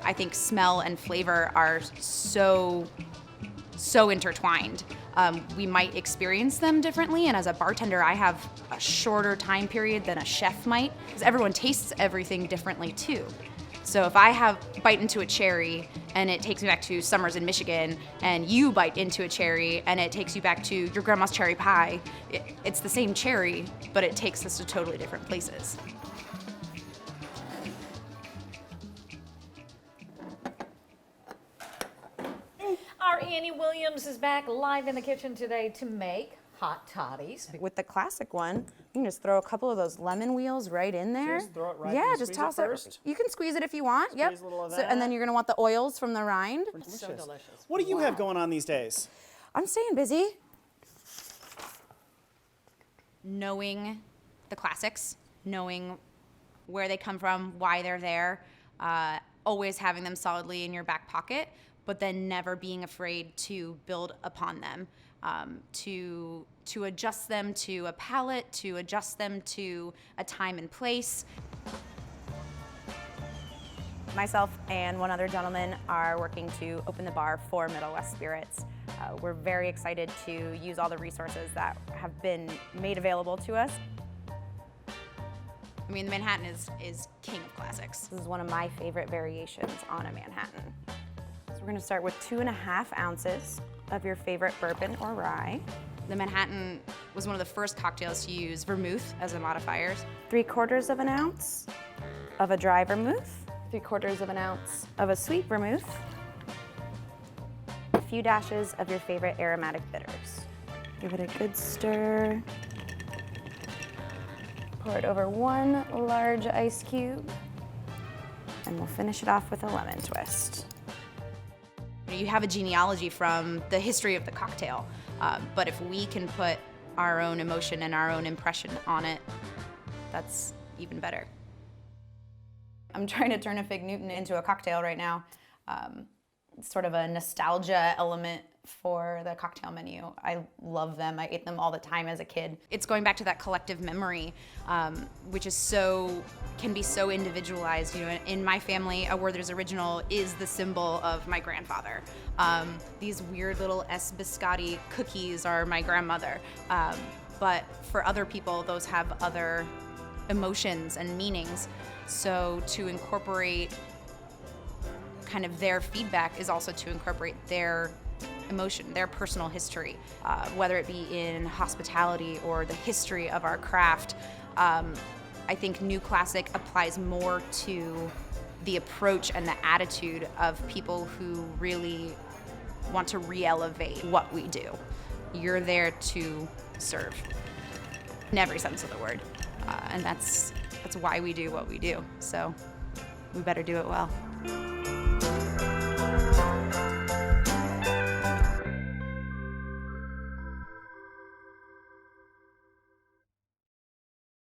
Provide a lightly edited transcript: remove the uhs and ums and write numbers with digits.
I think smell and flavor are so intertwined. We might experience them differently, and as a bartender, I have a shorter time period than a chef might, because everyone tastes everything differently too. So if I bite into a cherry and it takes me back to summers in Michigan, and you bite into a cherry and it takes you back to your grandma's cherry pie, it's the same cherry, but it takes us to totally different places. Our Annie Williams is back live in the kitchen today to make hot toddies. With the classic one, you can just throw a couple of those lemon wheels right in there. Just throw it right Yeah, in. just Squeeze toss it it. first? You can squeeze it if you want. Squeeze a little of And then that. you're gonna want the oils from the rind. So delicious. What do you have going on these days? I'm staying busy. Knowing the classics, knowing where they come from, why they're there, always having them solidly in your back pocket, but then never being afraid to build upon them, to adjust them to a palate, to adjust them to a time and place. Myself and one other gentleman are working to open the bar for Middle West Spirits. We're very excited to use all the resources that have been made available to us. I mean, the Manhattan is king of classics. This is one of my favorite variations on a Manhattan. So we're gonna start with 2.5 ounces of your favorite bourbon or rye. The Manhattan was one of the first cocktails to use vermouth as a modifier. 3/4 of an ounce of a dry vermouth, 3/4 of an ounce of a sweet vermouth, a few dashes of your favorite aromatic bitters. Give it a good stir. Pour it over 1 large ice cube, and we'll finish it off with a lemon twist. You have a genealogy from the history of the cocktail, but if we can put our own emotion and our own impression on it, that's even better. I'm trying to turn a Fig Newton into a cocktail right now. It's sort of a nostalgia element for the cocktail menu. I love them. I ate them all the time as a kid. It's going back to that collective memory, which is can be so individualized. You know, in my family, a Werther's Original is the symbol of my grandfather. These weird little S. biscotti cookies are my grandmother. But for other people, those have other emotions and meanings. So to incorporate kind of their feedback is also to incorporate their emotion, their personal history, whether it be in hospitality or the history of our craft. I think New Classic applies more to the approach and the attitude of people who really want to re-elevate what we do. You're there to serve, in every sense of the word, and that's why we do what we do. So we better do it well.